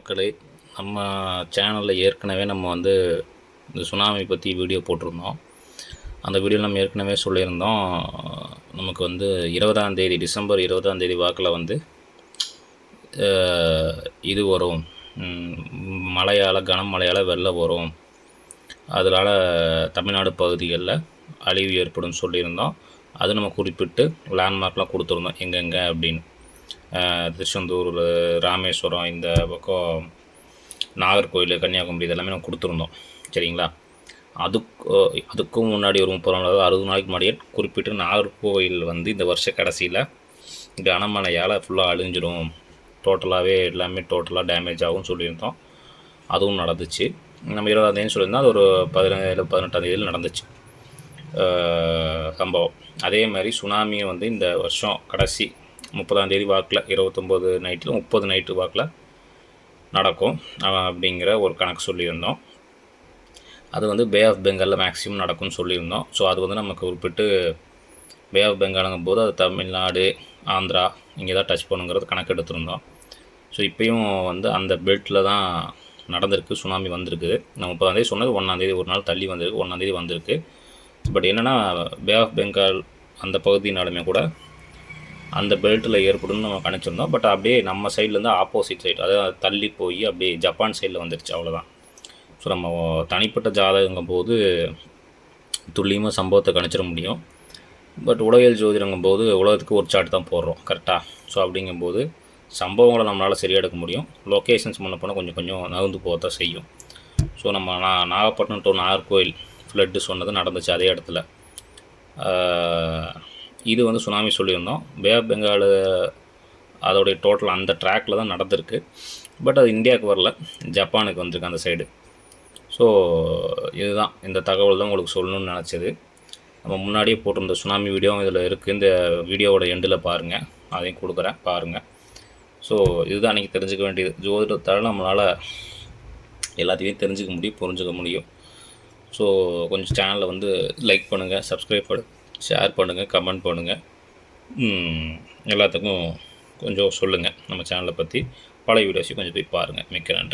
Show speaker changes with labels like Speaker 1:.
Speaker 1: மக்களே, நம்ம சேனலில் ஏற்கனவே நம்ம வந்து இந்த சுனாமி பற்றி வீடியோ போட்டிருந்தோம். அந்த வீடியோவில் நம்ம ஏற்கனவே சொல்லியிருந்தோம், நமக்கு வந்து டிசம்பர் 20 வாக்கில் வந்து இது வரும், கனமழையால் வெள்ளம் வரும், அதனால் தமிழ்நாடு பகுதிகளில் அழிவு ஏற்படும் சொல்லியிருந்தோம். அது நம்ம குறிப்பிட்டு லேண்ட்மார்க்லாம் கொடுத்துருந்தோம் எங்கெங்கே அப்படின்னு. திருச்செந்தூர், ராமேஸ்வரம், இந்த பக்கம் நாகர்கோவில், கன்னியாகுமரி இதெல்லாமே நம்ம கொடுத்துருந்தோம். சரிங்களா? அதுக்கும் முன்னாடி ஒரு 30 நாள், 60 நாளைக்கு முன்னாடியே குறிப்பிட்டு நாகர்கோவில் வந்து இந்த வருஷ கடைசியில் கனமழையால் ஃபுல்லாக அழிஞ்சிடும், டோட்டலாகவே எல்லாமே டோட்டலாக டேமேஜ் ஆகும்னு சொல்லியிருந்தோம். அதுவும் நடந்துச்சு. நம்ம 20 சொல்லியிருந்தோம், அது ஒரு 17-18 நடந்துச்சு சம்பவம். அதே மாதிரி சுனாமியை வந்து இந்த வருஷம் கடைசி 30 வாக்கில் 29 நைட்டில் 30 நைட்டு வாக்கில் நடக்கும் அப்படிங்கிற ஒரு கணக்கு சொல்லியிருந்தோம். அது வந்து பே ஆஃப் பெங்காலில் மேக்ஸிமம் நடக்கும்னு சொல்லியிருந்தோம். ஸோ அது வந்து நமக்கு குறிப்பிட்டு பே ஆஃப் பெங்காலுங்கும் போது அது தமிழ்நாடு, ஆந்திரா இங்கே தான் டச் பண்ணுங்கிறது கணக்கு எடுத்திருந்தோம். ஸோ இப்போயும் வந்து அந்த பெல்ட்டில் தான் நடந்திருக்கு, சுனாமி வந்திருக்குது. நான் 30 சொன்னது 1 ஒரு நாள் தள்ளி வந்திருக்கு, 1 வந்திருக்கு. பட் என்னென்னா, பே ஆஃப் பெங்கால் அந்த பகுதினாலுமே கூட அந்த பெல்ட்டில் ஏற்படும்னு நம்ம கணிச்சிருந்தோம். பட் அப்படியே நம்ம சைட்லேருந்து ஆப்போசிட் சைடு, அதாவது தள்ளி போய் அப்படியே ஜப்பான் சைடில் வந்துருச்சு, அவ்வளோதான். ஸோ நம்ம தனிப்பட்ட ஜாதகங்கும் போது துல்லியமாக சம்பவத்தை கணிச்சிட முடியும். பட் உலகியல் ஜோதிடங்கும் போது உலகத்துக்கு ஒரு சார்ட் தான் போடுறோம் கரெக்டாக. ஸோ அப்படிங்கும்போது சம்பவங்களை நம்மளால் சரியாக எடுக்க முடியும். லொக்கேஷன்ஸ் முன்ன போனால் கொஞ்சம் நகர்ந்து போகத்தான் செய்யும். ஸோ நம்ம நாகப்பட்டினம் டு நாகர்கோவில் ஃப்ளட்டு சொன்னது நடந்துச்சு அதே இடத்துல. இது வந்து சுனாமி சொல்லியிருந்தோம். பே ஆஃப் பெங்கால் அதோடைய டோட்டல் அந்த ட்ராக்கில் தான் நடந்திருக்கு. பட் அது இந்தியாவுக்கு வரல, ஜப்பானுக்கு வந்திருக்கு அந்த சைடு. ஸோ இதுதான், இந்த தகவல் தான் உங்களுக்கு சொல்லணும்னு நினச்சது. நம்ம முன்னாடியே போட்டிருந்த சுனாமி வீடியோ இதில் இருக்குது, இந்த வீடியோவோட எண்டில் பாருங்கள், அதையும் கொடுக்குறேன் பாருங்கள். ஸோ இதுதான் அன்றைக்கி தெரிஞ்சுக்க வேண்டியது. ஜோதிடத்தால் நம்மளால் எல்லாத்தையும் தெரிஞ்சுக்க முடியும், புரிஞ்சுக்க முடியும். ஸோ கொஞ்சம் சேனலை வந்து லைக் பண்ணுங்கள், சப்ஸ்கிரைப் ஷேர் பண்ணுங்கள், கமெண்ட் பண்ணுங்கள், எல்லாத்துக்கும் கொஞ்சம் சொல்லுங்கள் நம்ம சேனலை பற்றி. பழைய வீடியோஸையும் கொஞ்சம் போய் பாருங்கள். மிக்க நன்றி.